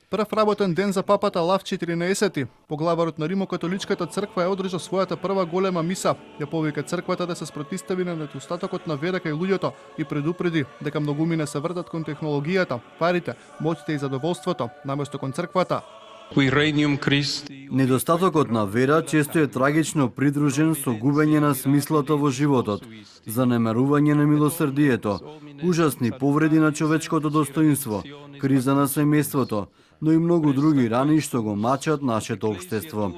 Прв работен ден за папата Лав 14, поглаварот на Римокатоличката црква ја одржа својата прва голема миса. Ја повика црквата да се спротистави на недостатокот на вера кај луѓето и предупреди дека многумина се вртат кон технологијата, парите, моќите и задоволството, наместо кон црквата. Недостатокот на вера често е трагично придружен со губење на смислото во животот, занемарување на милосрдието, ужасни повреди на човечкото достоинство, криза на семејството, но и многу други рани што го мачат нашето општество.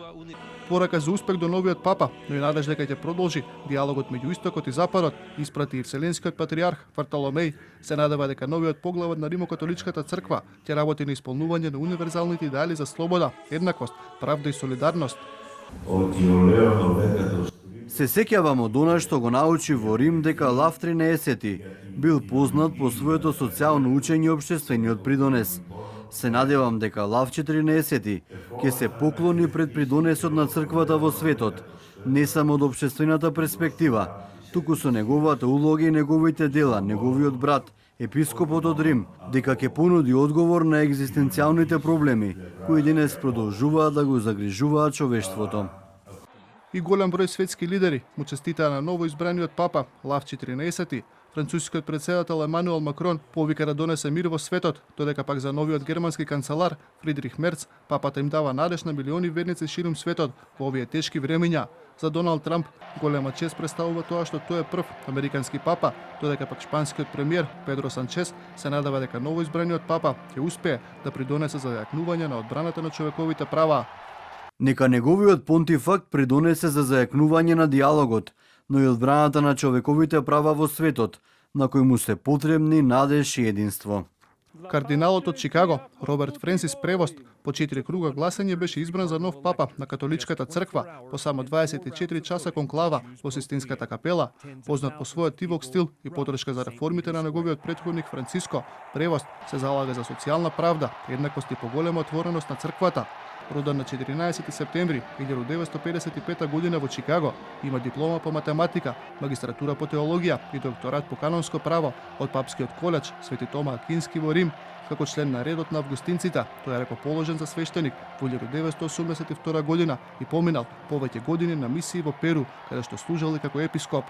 Порака за успех до новиот папа, но и надеж дека ќе продолжи диалогот меѓу Истокот и Западот, испрати и Вселенскиот патриарх Вартоломеј, се надева дека новиот поглавар на Римокатоличката црква ќе работи на исполнување на универзалните идеали за слобода, еднаквост, правда и солидарност. Се сеќавам од она што го научи во Рим дека Лав 13 бил познат по своето социјално учење и општествениот придонес. Се надевам дека Лав 14 ќе се поклони пред придонесот на црквата во светот, не само од општествената перспектива, туку со неговата улога и неговите дела, неговиот брат, епископот од Рим, дека ќе понуди одговор на екзистенцијалните проблеми, кои денес продолжуваат да го загрижуваат човештвото. И голем број светски лидери му честитаа на ново избраниот папа Лав 14. Францускиот председател Емануел Макрон повика да донесе мир во светот, додека пак за новиот германски канцелар Фридрих Мерц папата им дава надеж на милиони верници ширум светот во овие тешки времиња. За Доналд Трамп голема чест представува тоа што тој е прв американски папа, додека пак шпанскиот премиер Педро Санчес се надава дека новоизбраниот папа ќе успее да придонесе за зајакнување на одбраната на човековите права. Нека неговиот понтифакт придонесе за зајакнување на диалогот, но и одбраната на човековите права во светот, на кој му се потребни надеж и единство. Кардиналот од Чикаго, Роберт Френсис Превост, по 4 круга гласање беше избран за нов папа на католичката црква по само 24 часа конклава во Систинската капела. Познат по својот тивок стил и подршка за реформите на неговиот претходник Франциско, Превост се залага за социјална правда, еднаквост и поголема отвореност на црквата. Роден на 14 септември 1955 година во Чикаго, има диплома по математика, магистратура по теологија и докторат по канонско право од Папскиот колеж Свети Тома Акински во Рим. Како член на редот на августинците, тој е рекоположен за свештеник во 1982 година и поминал повеќе години на мисии во Перу, каде што служел и како епископ.